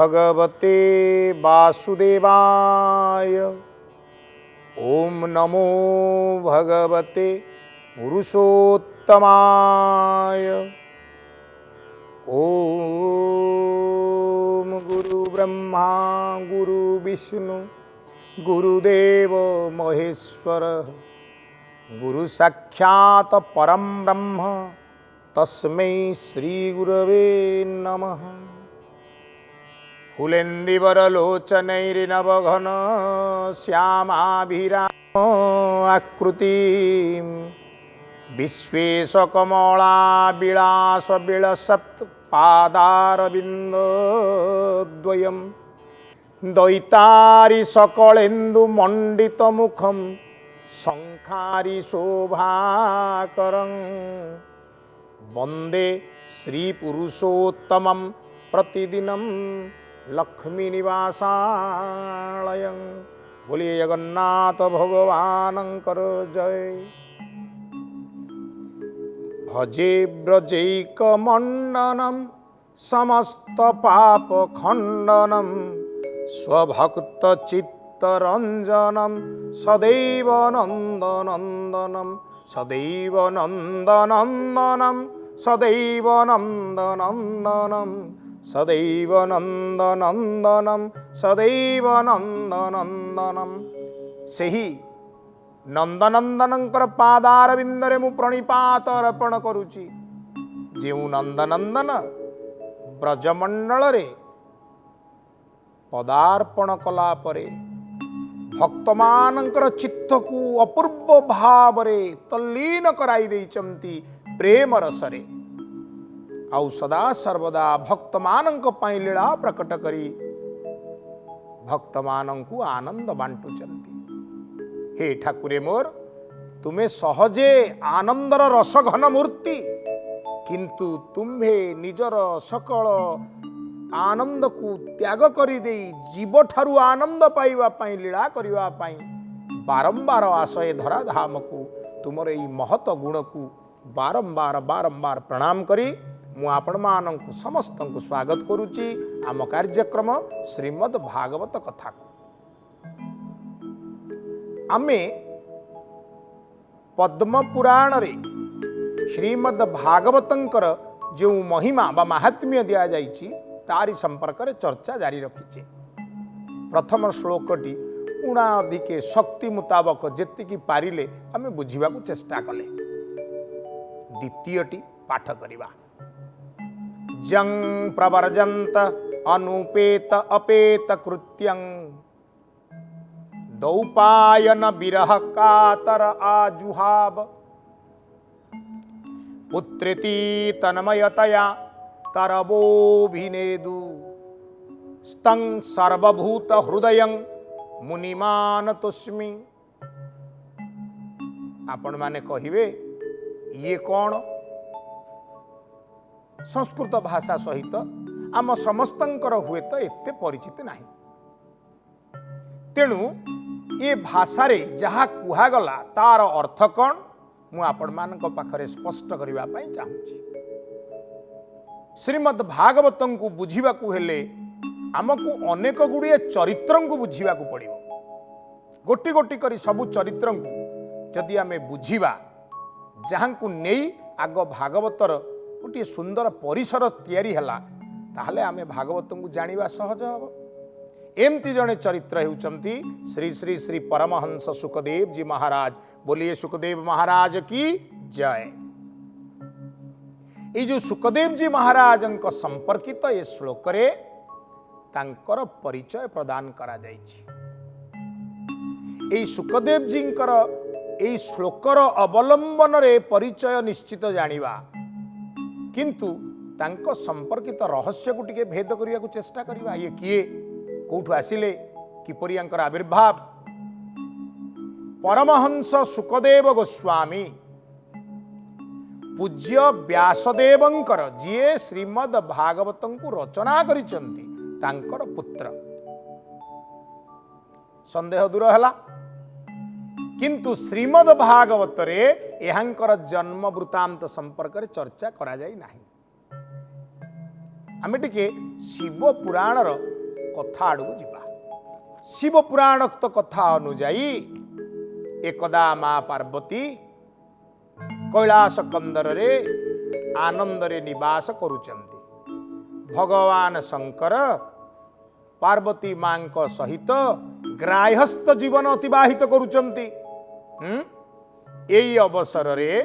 भगवते वासुदेवाय। ओम नमो भगवते पुरुषोत्तमाय। ओम गुरु ब्रह्मा गुरु विष्णु गुरुदेव महेश्वर गुरु साक्षात परम ब्रह्म तस्मै श्री गुरवे नमः। फुलेन्दीवरलोचनैर्नवघन श्यामाभिराम आकृतिं विश्वेशकमला विलास विलसत् पादारविन्दद्वयं दयितारि सकलेन्दुमण्डितमुखं शङ्खारि शोभाकरं वन्दे श्रीपुरुषोत्तमं प्रतिदिनं लक्ष्मी निवासालयं। बोलिए जगन्नाथ भगवानंकर जय। भजे ब्रजैकमण्डनं समस्त पाप खण्डनं स्वभक्तचित्तरञ्जनं सदैव नन्दनन्दनं सदैव नन्दनन्दनं सदैव नन्दनन्दनं सदैव नन्दनन्दनं सदैव नन्दनन्दनं। सेही नंदनंदनंकर पादारविंदरे मु प्रणिपात अर्पण करुची। जेउ नंदनंदन ब्रजमंडल रे पदार्पण कला परे भक्तमानंकर चित्त को अपूर्व भाव रे तल्लीन कराई देइचंती प्रेम रसरे। आउ सदा सर्वदा भक्तमानंक पाई लीला प्रकट करी भक्तमानंकु आनंद बांटुचंती। हे ठाकुरे मोर तुम्हें सहजे आनंदर रसघन मूर्ति, किंतु तुम्हे निजर सकल आनंद को त्याग करी देई जीव ठारू आनंद पाइबा पाई लीला करिवा पाई बारंबार आशय धरा धाम को तुमर एई महत गुण को बारंबार बारंबार प्रणाम करी मु आपण मानंकु समस्तंकु स्वागत करुची आम कार्यक्रम श्रीमद् भागवत कथा को। आमे पद्म पुराण रे श्रीमद् भागवतंकर जो महिमा बा महात्म्य दिया जाइछि तारी संपर्क रे चर्चा जारी रखिछे। प्रथम श्लोकटी उणा अधिके शक्ति मुताबक जेतिकी पारिले आमे बुझिबाकू चेष्टा कले। द्वितीयटी पाठ करिबा। जं प्रवर्जन्त अनुपेत अपेत कृत्यं दौपायन विरह कातर आजुहाव पुत्रेति तन्मयतया तरवोभिनेदु स्तं सर्वभूत हृदयं मुनिमान तुस्मि। आपण माने कहिवे ये कौन? संस्कृत भाषा सहित आम समस्तंकर हुए तो एते परिचित नहीं, तेणु ये भाषा रे जहाँ कुहागला तार अर्थ कौन मु आपण मानक पाखरे स्पष्ट करबा पई चाहूची। श्रीमद् भागवतं को बुझिबा को हेले आमको अनेक गुड़िए चरित्रं को बुझिबा को पड़िबो। गोटी गोटी करी सबु चरित्रं को जदि आमे बुझिबा जहां को नेई आग भागवतर गोटे सुंदर परिसर तैयारी हला ताहले आमे भागवतं को जानिबा सहज हबो। एमती जने चरित्र हेउचंती श्री श्री श्री परमहंस सुखदेव जी महाराज। बोलिए सुखदेव महाराज की जय। ये जो सुखदेव जी महाराज संपर्कित ये श्लोक रे तांकर परिचय प्रदान करा जाइछि। ये सुखदेव जी ये श्लोकर अवलंबन रे परिचय निश्चित जानिबा, किंतु तांको संपर्कित रहस्य को टिके भेद करिया को चेष्टा करिबा। ये किए कोठु आसिले किपरि यांकर आविर्भाव। परमहंस सुखदेव गोस्वामी पूज्य व्यासदेवंकर जिए श्रीमद् भागवतं को रचना करिसंती तांकर पुत्र। संदेह दूर हला, किंतु श्रीमद् भागवत रे एहांकर जन्म वृत्तांत संपर्क रे चर्चा करा जाई नाही। आमे टिके शिव पुराणर कथा आड़क जीवा। शिव पुराणोक्त कथा अनुजाई एकदा माँ पार्वती कैलाश कंदर रे आनंद रे निवास करुचंती। भगवान शंकर पार्वती माँ सहित ग्राहस्थ जीवन अतिबाहित करुचंती। एई अवसर रे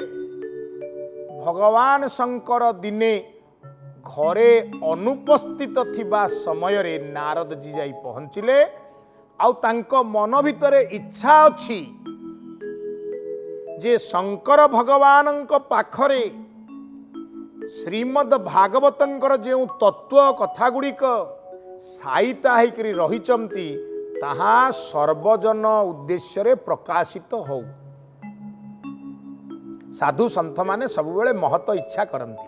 भगवान शंकर दिने घरे अनुपस्थित थिबा समय रे नारद जी जाई पहुंचिले। आउ तांको मन भितरे इच्छा अछि जे शंकर भगवानंक पाखरे श्रीमद् भागवतंकर जो तत्व कथा गुड़िक साइता होकर रहिचंती ताहा सर्वजन उद्देश्य रे प्रकाशित हो। साधु संत माने सबुबेले महत इच्छा करती,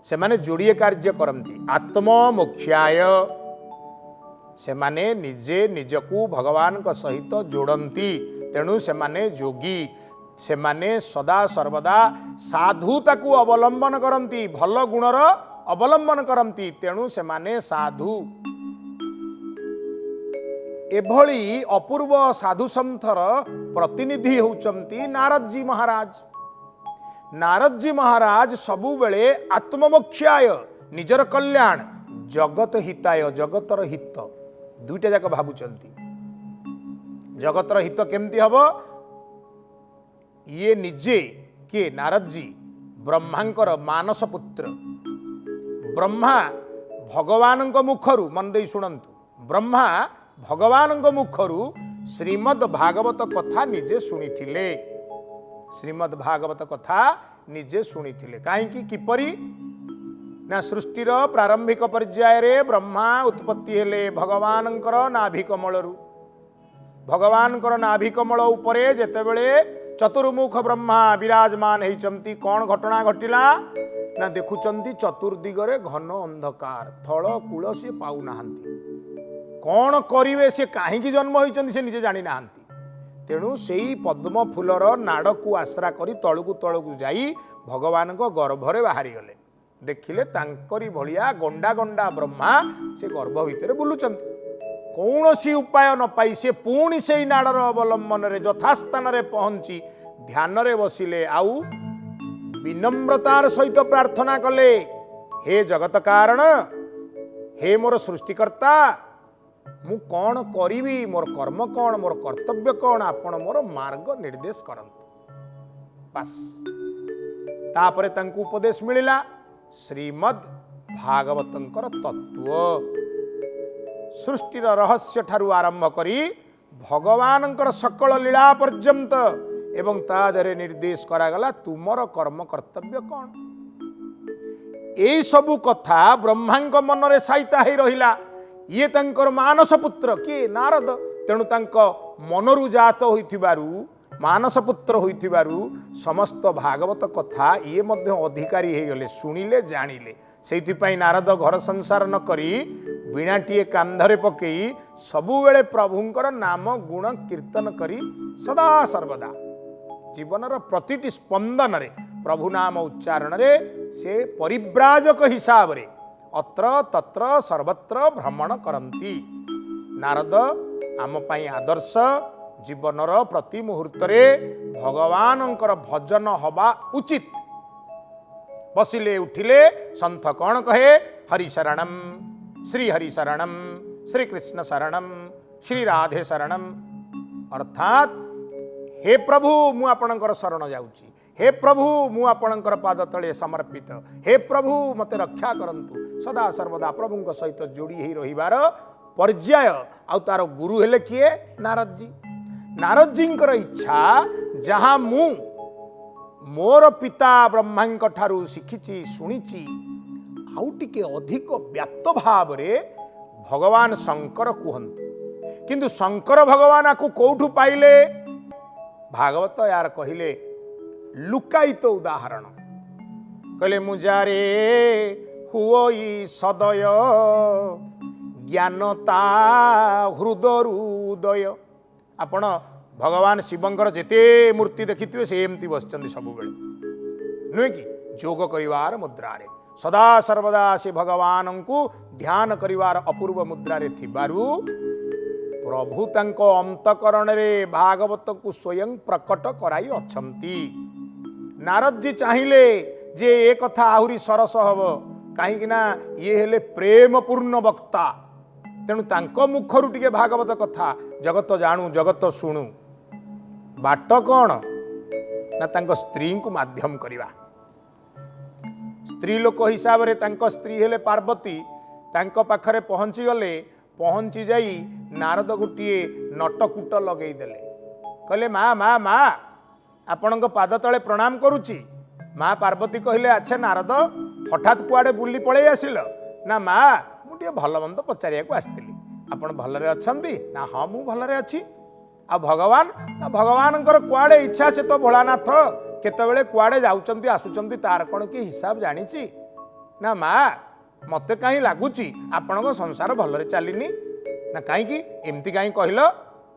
से माने जोड़िए कार्य करती। आत्ममोक्षाय से माने निजे निजकू भगवान का सहित जोड़ती। तेणु से माने जोगी, से माने सदा सर्वदा साधुता को अवलंबन करती, भल गुणर अवलंबन करती। तेणु से माने साधु। एभली अपूर्व साधु संथर प्रतिनिधि होउचंती नारद जी महाराज। नारद जी महाराज सबुबेले आत्ममोक्षाय निजर कल्याण, जगत हिताय जगतर हित दुईटा जाक भाबुचंती। जगतर हित केमती हब? ये निजे किए नारद जी ब्रह्मांकर मानस पुत्र। ब्रह्मा भगवान मुखरु मन दे शुणंतु, ब्रह्मा भगवान मुखरु श्रीमद् भागवत कथा निजे शुणिथिले। श्रीमद् भागवत कथा निजे शुणिथिले। काहेकि किपरि ना सृष्टिर प्रारंभिक पर्याय रे ब्रह्मा उत्पत्ति हेले भगवानंकर नाभि कमलरु। भगवानंकर नाभि कमल उपरे जेतेबेले चतुर्मुख ब्रह्मा विराजमान होइचंती, कौन घटना घटिला ना देखुचंती चतुर्दिगरे घन अंधकार, थल कूल से पाउ नाहंती। कौन करिवे से काहेकि जन्म होइचंती से निजे जानि नाहंती। तेणु सेई पद्म फूलर नाड़ को आश्रा करी तळकु तळकु जाई भगवान को गर्भरे बाहरी गले। देखिले तांकरी भलिया गंडा गंडा ब्रह्मा से गर्भ भितर बुलुचंती। कौनसी उपाय न पाई से पुणी से नाड़र अवलंबन रे यथास्थान रे पहुंची ध्यान रे बसिले। आउ विनम्रतार सहित प्रार्थना कले, हे जगत कारण, हे मोर सृष्टिकर्ता, मु कौन करिवी, मोर कर्म कौन, मोर कर्तव्य कौन, आपण मोर मार्ग निर्देश करंतु। बस तापरे तांकु उपदेश मिलिला श्रीमद् भागवतंकर तत्व। सृष्टिर रहस्य ठारू आरंभ करी भगवानंकर सकल लीला पर्यंत एवं ता देहरे निर्देश करागला तुमर कर्म कर्तव्य कौन। एई सबु कथा ब्रह्मांक मनरे साइता ही रहिला। ये तांकर मानस पुत्र किए नारद। तेणु तांक मनरु जात होइथिबारु मानस पुत्र होइथिबारु समस्त भागवत कथा ये मध्य अधिकारी हे गले, सुनिले जानिले। सेइथिपाई नारद घर संसार न करी वीणाटीए कांधरे पकई सबुबेले प्रभुंकर नाम गुण कीर्तन करी सदा सर्वदा जीवनर प्रतिटी स्पंदन रे प्रभु नाम उच्चारण रे से परिव्राजक हिसाब रे अत्र तत्र सर्वत्र भ्रमण करंती। नारद आम पाई आदर्श। जीवनर प्रति मुहूर्त रे भगवानंकर भजन हवा उचित। बसिले उठिले संत कौन कहे, हरि शरणम, श्री हरि शरणम, श्री कृष्ण शरणम, श्री राधे शरणम। अर्थात हे प्रभु मु आपणकर शरण जाउची, हे प्रभु मु आपणकर पाद तले समर्पित, हे प्रभु मते रक्षा करंतु। सदा सर्वदा प्रभुंक सहित जोड़ी ही रहिबार पर्याय। आउ तार गुरु हेले किए? नारद जी। नारद जींकर इच्छा जहाँ मु मोर पिता ब्रह्मांक ठारू शिखिची शुणिची आउ टिके अधिक व्याप्त भाव रे भगवान शंकर कहंतु। किंतु शंकर भगवान आकु कोठु पाइले? भागवत यार कहिले लुकायित उदाहरण। कहले मुजारे हुई सदय ज्ञानता हृदय। आपण भगवान शिवंकर जेते मूर्ति देखिथिबे से एमती बसचंदी सब बेले नुहे कि जोग करिवार मुद्रारे। सदा सर्वदा से भगवान को ध्यान करिवार अपूर्व मुद्रा रे थिबारु प्रभु तांको अंतकरण रे भागवत को स्वयं प्रकट कराई अछंती। नारद जी चाहिए जे ए कथा आहुरी सरस हब कहीं ना ये हेले प्रेम पूर्ण वक्ता तेणु तांको मुखरु टिके भागवत कथा जगत जानू जगत शुणु बाट कौन ना तांको स्त्री को माध्यम करिवा। स्त्री लोक हिसाब रे तांको स्त्री हेले पार्वती तांको पाखरे पहुंची गले पहुंची जाई नारद गोटे नटकुट लगई देले कहले माँ माँ माँ आपण पाद तले प्रणाम करुची। माँ पार्वती कहले अच्छा नारद हठात कुआडे बुली पड़े आसिल ना माँ मुझे भल मंद पचारिया को आसती आपण भलरे अछंती ना हाँ मु भलरे अच्छी आ भगवान ना भगवान कुआडे इच्छा से तो भोलानाथ केतबेले कुआडे जाउचंती आसुचंती तार कौन कि हिसाब जानिची ना माँ मते कहीं लगुच आपण संसार भलरे चलिनी ना कहीं एमती कहीं कहल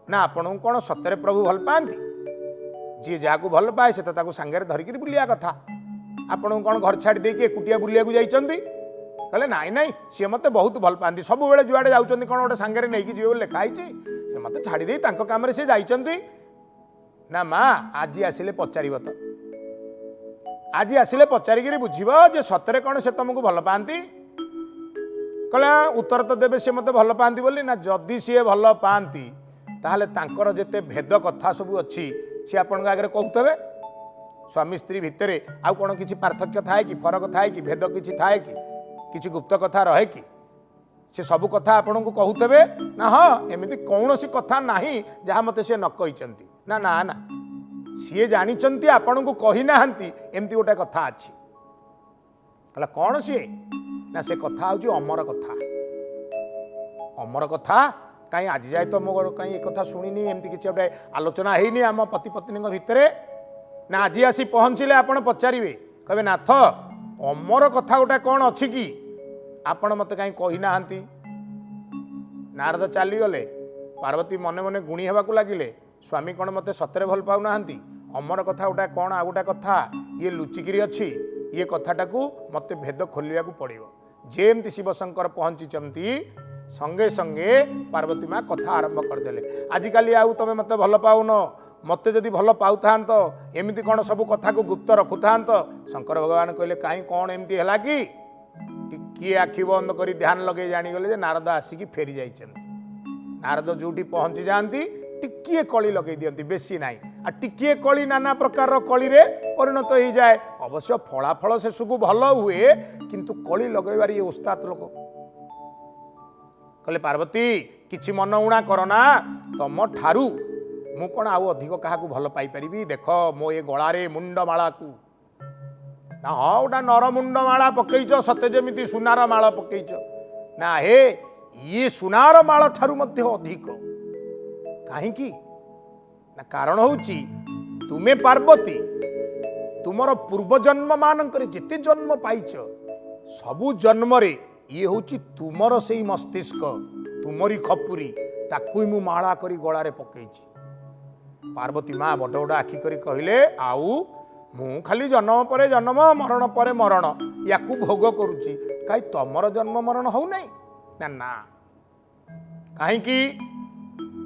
ना आपण कौन सतरे प्रभु भल पाती जी जहाँ भल पाए से तो सांगे धरिकी बुलिया कथा आपण कौन घर छाड़ी देकी एकुटिया बुलिया जाइचंती कहले नाई नाई सी मते बहुत भल पाती सब बेले जुआडे जाउचंती कौन गोटे सांगे नहीं जी लिखाई से मते छाड़ी दे काम से जाइचंती ना माँ आज आसिले पचार तो आज आसिले पचारिकी बुझीब जे सतरे कौन से तुमको भल पाती कहला उत्तर तो देवे सी मते भल पाती बोली ना जदि सी भल पाती ताहले तांकर जेते भेद कथा सब अच्छी सी आपण आगे कहते स्वामी स्त्री भितर आउ कौन किसी पार्थक्य थाए कि फरक थाए कि भेद किसी थाए कि किसी गुप्त कथा रहे कि से सब कथा आपण को कहते ना हाँ एमती कौन सी कथा नहीं जहाँ मत सी न कही ना ना ना सी जानी आपण को कही ना एमती गोटे कथा अच्छी कहला कौन सी ना से कथा हूँ अमर कथा अमर कथा कहीं आज जाए तो मो कहीं एक कथा शुणी एमती किसी गोटे आलोचना होनी आम पति पत्नी भितर ना आज आसी पहुँचले आपण पचारे कहे नाथ अमर कथा गोटा कौन अच्छी कि आपण मत कहीं कही ना नारद चलीगले पार्वती मने मने गुणी होगा लगिले स्वामी कौन मत सतरे भल पाऊना अमर कथा गोटा कौन आ गोटा कथा ये लुचिकी अच्छी ये कथाटा को मत भेद खोलिया पड़ो जेमती शिवशंकर पहुँची संगे संगे पार्वती माँ कथा आरंभ करदे आजिकल आउ तुम मत भल पाऊन मत जदि भल पाऊ था एमती कौन सब कथा को गुप्त रखु था शंकर भगवान कहले कहीं कौन एमती है कि किए आखि बंद कर ध्यान लगे जानीगले नारद आसिकी फेरी जाइछन नारद जोटी पहुँची जाती टिकिए कली लगे दियंती बेसी ना आ टिकिए कली नाना प्रकार कली रे परिणत हो जाए अवश्य फलाफल से सब भल हुए किंतु कली लगेबार ये उस्ताद लोक कहले पार्वती किछि मन उणा करना तम ठारू मु कौन आउ अधिक क्या भल पाई देख मो ये गलारे मुंडमाला को ना हाँ गोटा नर मुंडमाला पकईच सत्य जमी सुनार माल पकईच ना हे ये सुनार माल ठारू मध्य अधिक कहीं ना कारण हूँ तुमे पार्वती तुमर पूर्वजन्म मानक जिते जन्म पाइच सबु जन्म रे ये हूँ तुमर से मस्तिष्क तुमरी खपुरी ताकू मु माला करी गलारे पकईची पार्वती माँ बड़ बड़ आखि करी कहले आउ मु खाली जन्म पर जन्म मरण पर मरण या भोग करुची कहीं तमर जन्म मरण हो नहीं ना ना कहीं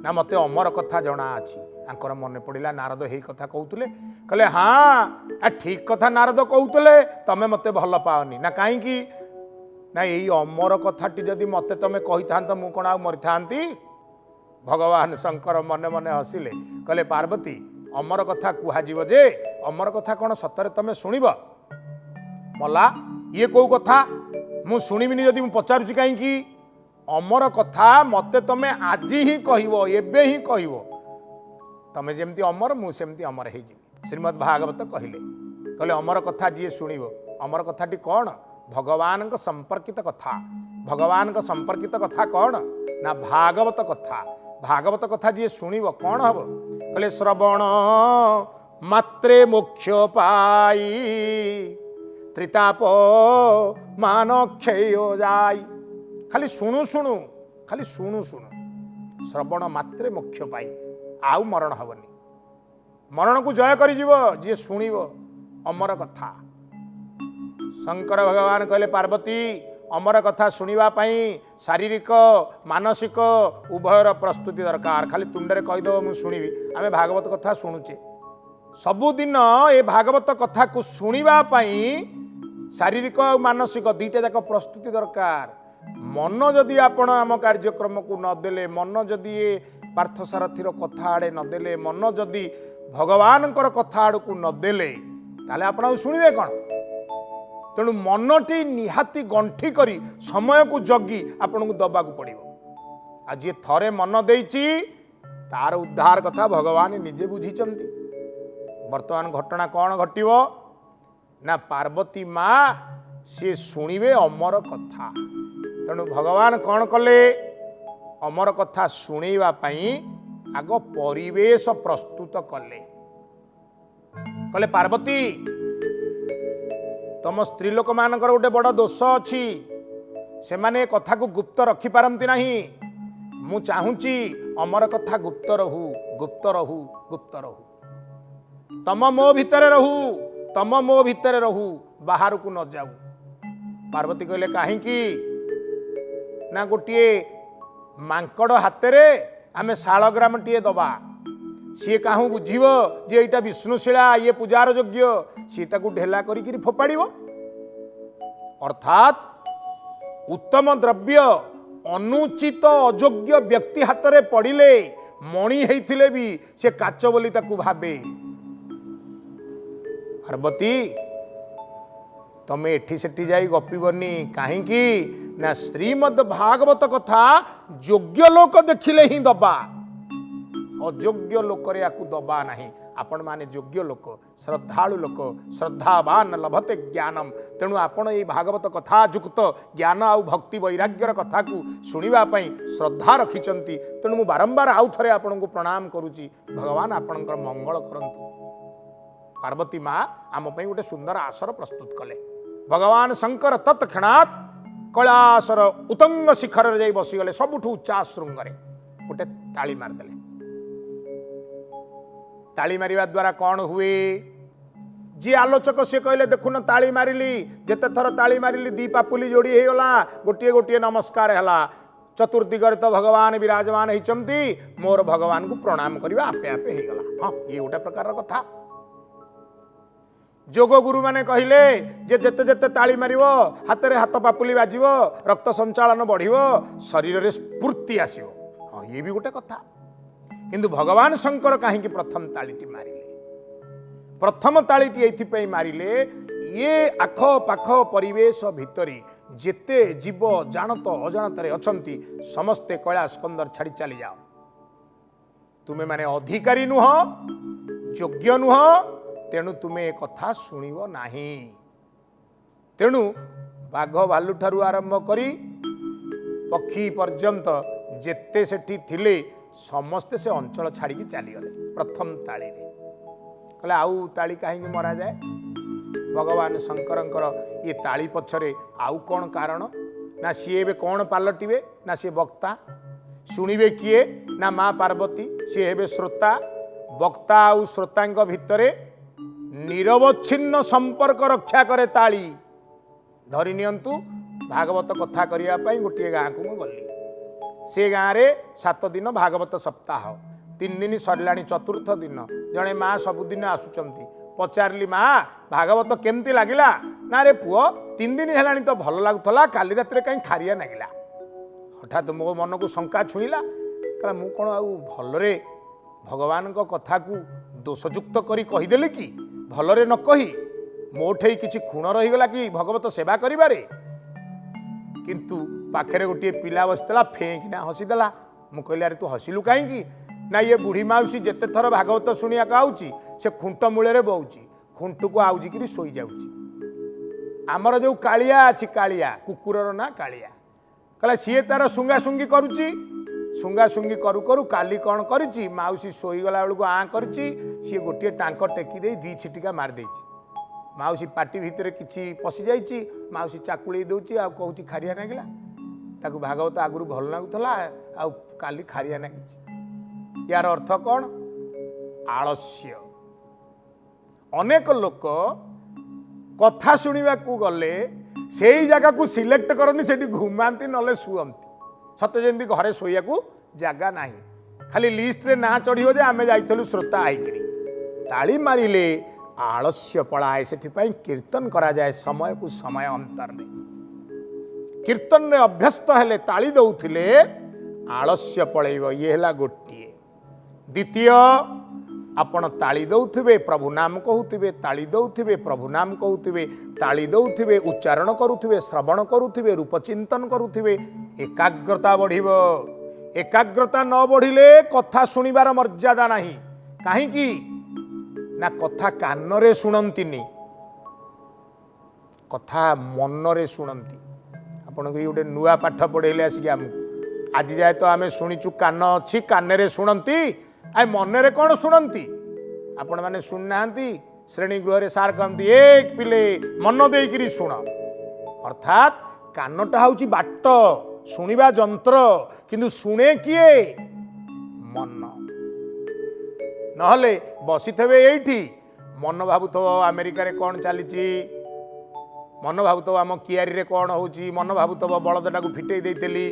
ना मते अमर कथा जना अच्छी आंकर मन पड़ा नारद हे कथा कहते कहले हाँ ठीक कथा नारद कहते तमें मते भल पाओनी ना कहीं ना यही अमर कथाटी जदि मते तमें कही था मु कौन आ मरी था भगवान शंकर मने मने हसिले कहले पार्वती अमर कथा कुहाजिव जे अमर कथा कौन सतरे तमें शुणिब मला ये कौ कथा मु शुणिबिनी जदि पचारुची कहीं अमर कथा मते तमें आज ही कहब एबे ही कहब तमें जमती अमर मुझे अमर हो श्रीमद् भागवत कहले अमर कथा जी शुणिब अमर कथाटी कौन भगवान संपर्कित कथा भगवान संपर्कित कथा कौन ना भागवत भागवत कथा जी शुणिब कौन हम कहले श्रवण मात्रे मोक्ष पाई त्रिताप मान क्षय जाई खाली शुणु शुणु खाली शुणु शुणु श्रवण मात्रे मोक्ष पाई आउ मरण हबनी मरण को जय कर जी शुणिब अमर कथा शंकर भगवान कहले पार्वती अमर कथा शुणा शारीरिक मानसिक उभयर प्रस्तुति दरकार। खाली तुंडे कहीदेव मुझे शुणी आम भागवत कथा शुणुचे सबुदिन ए भागवत कथा को शुणा शारीरिक और मानसिक दुईटा जाक प्रस्तुति दरकार। मन जदि आपण आम कार्यक्रम को नदेले मन जदि ये पार्थसारथीर कथा आड़े नदेले मन जदि भगवान कथा आड़ को नदेले ताले आपण शुणिबे कौन। तेणु मनटी निहाती गंठी करी समय को जगी आपन को दबा को पड़ो। आज ये थरे मन देइची तार उद्धार कथा भगवान निजे बुझीचंती। वर्तमान घटना कौन घटिवो ना पार्वती माँ सी शुणिबे अमर कथा। तेणु भगवान कौन कले अमर कथा शुणा आग परिवेश प्रस्तुत कले। कले पार्वती तुम स्त्री लोक मानकर गोटे बड़ दोष अच्छी से माने कथा को गुप्त रखी पारती नहीं। मु चाहूची अमर कथा गुप्त रहू गुप्त रहू गुप्त रहू। तम मो भितर रहू तम मो भितर रहू बाहर को न जाऊ। पार्वती कहले कहीं ना गोटे मांकड़ हाथ आमे शालग्राम टीए दबा सी कहूँ बुझीब जे यहाँ विष्णुशिला ये पूजार योग्य सी ताकू ढेला करी फोपाड़। अर्थात उत्तम द्रव्य अनुचित अयोग्य व्यक्ति हाथ में पड़िले मणि होइथिले भी से काच बोली ताकू भाबे। पार्वती तमें एठी सेठी जाई गपीबनी कहीं ना श्रीमद् भागवत कथा योग्य लोक देखिले ही दबा अयोग्य लोक दबा नहीं। आपण माने योग्य लोक श्रद्धालु लोक श्रद्धावान लभते ज्ञानम। तेणु आपण ये भागवत कथा युक्त ज्ञान आउ भक्ति वैराग्यर कथा को शुणापी श्रद्धा रखिंट। तेणु मु बारंबार आउ थे आपण को प्रणाम करुच्ची। भगवान आपणकर मंगल करंतु। पार्वती माँ आम गोटे सुंदर आसर प्रस्तुत कले। भगवान शंकर तत्क्षणात कैलासर उतंग शिखर जाई बसीगले सबुठू उच्चा श्रृंगरे गोटे ताली मारदेले। ताली मारिबा द्वारा कौन हुए जी आलोचक से कहले देखुन ताली मारिली जेते थर ताली मारिली दी पापुली जोड़ी हो गला गोटे गोटे नमस्कार है चतुर्दिगरे तो भगवान विराजमान होती मोर भगवान को प्रणाम करवा आपे आपे हो गला। हाँ ये गोटे प्रकार कथा। जोग गुरु माने कहले जे जेते जेते ताली मारिवो हाथ रे हाथ पापुली बाजिवो रक्त संचालन बढ़िवो शरीर रे स्फूर्ति आसिवो। हाँ ये भी गोटे कथा। किंतु भगवान शंकर कहीं प्रथम तालीटी मारिले। प्रथम तालीटी एइथिपई मारिले ये आख पाख परिवेश भितरी जेते जीव जानत अजाणत अछंती समस्ते कैलाश कंदर छाड़ी चली जाओ। तुमे माने अधिकारी नुह योग्य नुह तेणु तुमे कथा शुणिब नाही। तेणु बाघ भालू ठारू आरंभ करी पक्षी पर्यंत जेते सेठी थिले समस्ते से अंचल छाड़ी चलीगले। प्रथम ताली कहले आउ ताली कहीं मरा जाए। भगवान शंकरंकर ये ताली पछरे आउ कौन कारण ना सी एबे कौन पालटिबे ना सी वक्ता शुणिबे किए ना माँ पार्वती सी हेबे श्रोता। वक्ता आउ श्रोतांक भितरे निरवच्छिन्न संपर्क रक्षा करे ताली। धरी नियंतु भागवत कथा करिया पई गोटे गाँ को मु गली। से गाँव रे 7 दिन भागवत सप्ताह 3 दिन सरला चतुर्थ दिन जड़े माँ सबुदिन आसुचंती। पचारली माँ भागवत केमती लगिला ना रे पुओ 3 दिन है तो भल लगुला काली रात कहीं खारिया नागिला। हठात मो मन को शंका छुईला कहला मु कौन आउ भलरे भगवान को कथा को दोषयुक्त करी कहीदेली कि भलरे न कही मोठे किछि खुण रहीगला कि भगवत सेवा करिबारे। किंतु पाखरे गोटे पिला बसला फेंकिना हसीदेला। मु कहली अरे तू हसिलु कहीं ना ये बुढ़ी माउसी जेते थर भागवत शुणिया आउची से खुंट मूले बहुची खुंट को आउजी कि शोई जाउची। आमर जो कालिया अच्छी कालिया कुकुरर ना कालिया कहला सी तार सुंगा सुंगी करुची सुंगा सुंगी करू करू काली कौन करी माउसी शोईगला बेलू आँ करी सी गोटे टांक टेकी दे 2 छिटिका मार देछि। माउसी पाटी भितर किछि पशि जाइछि माउसी चाकुड़ी दउछि आ कहूछि खारिया नागिला। ताकू भागवत आगुरु भल लागुथला आ काली खारिया नागिछि। यार अर्थ कौन आलस्य। अनेक लोक कथा शुणा गले से जगह को सिलेक्ट करती से घुमाती ना शुअंती सत जमी घरे शोया जगह ना खाली लिस्ट रे ना चढ़ो जे आम जाइलु श्रोता आईकरी ताली मारिले आलस्य पलाए से कीर्तन करा जाए समय को समय अंतर में कीर्तन रे अभ्यस्त हेले ताली दौथिले आलस्य पलैब ये है गोटे द्वितीय आपण ताली दौथिबे प्रभु नाम कहूथिबे ताली दौथिबे प्रभु नाम कहूथिबे ताली दौथिबे उच्चारण करुथिबे श्रवण करुथिबे रूप चिंतन करुथिबे एकाग्रता बढ़िब एकाग्रता न बढ़िले कथा शुणिबार मर्यादा नहीं कहीं ना कथा कानरे शुणंतिनी कथा मनरे शुणंती आपण को गोटे नुआ पाठ पढ़ेले आसिक आमको आज जाए तो आम शुणीचु कान अच्छी कान शुणती आ मनरे कौन शुणती आपण मैंने शुणुना श्रेणी गृह सार कहती एक पिले मन देकरी शुण अर्थात कानटा हूँ बाट शुणा जंत्र किंतु शुणे किए मन नहले बसी थे ये मन भावुव अमेरिका कौन चली मन भावुव आम कियारी रे कौन हो मन भावुव बलदटा को फिटे देली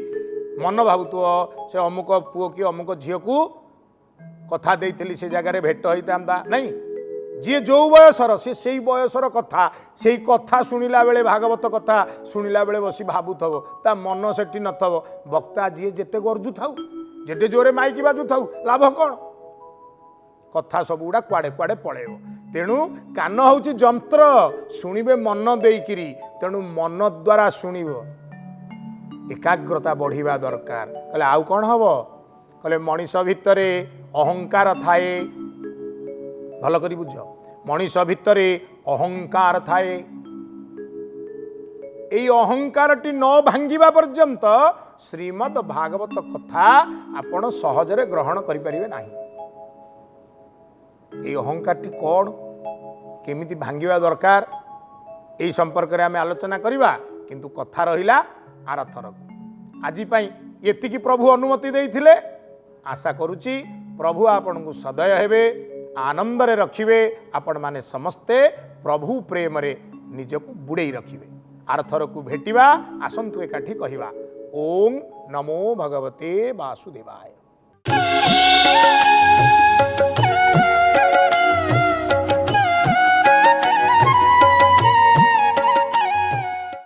मन भावुव से अमुक पुओ कि अमुक झील को कथा देती से जगार भेट होता नहीं जी जो बयसर से बयसर कथा से कथा शुणिला बेले भागवत कथा शुणिला बेले बसी भावुथव ता मन सेठी नथव वक्ता जी जेते गर्जु थाउ जेते जोरे माइकी बाजु थाउ लाभ कौन कथा सब गुड़ा कुआडे कुआडे पळेबो तेणु कान होउची जंत्र शुणिबे मन देइकिरी तेणु मन द्वारा शुणिबो एकाग्रता बढ़िबा दरकार कहले आउ कौन हबो कहले मनीष भितरे अहंकार थाए भल करी बुझ मनीष भितरे अहंकार थाए एई अहंकारटी न भांगिबा पर्यंत श्रीमद् भागवत कथा आपण सहजरे ग्रहण करि परिबे नाही एई अहंकारटी कौन केमिति भांगिबा दरकार एई संपर्क रे आमे आलोचना करिबा किंतु कथा रहिला आर थरक आज पई एतिकी प्रभु अनुमति देइथिले आशा करुची प्रभु आपन को सदय हेबे आनंद रे रखिबे आपण माने समस्ते प्रभु प्रेम रे निजको बुड़ेई रखिबे आर थरकु भेटिबा आसंतु एकाठी कहिबा ओम नमो भगवते वासुदेवाय।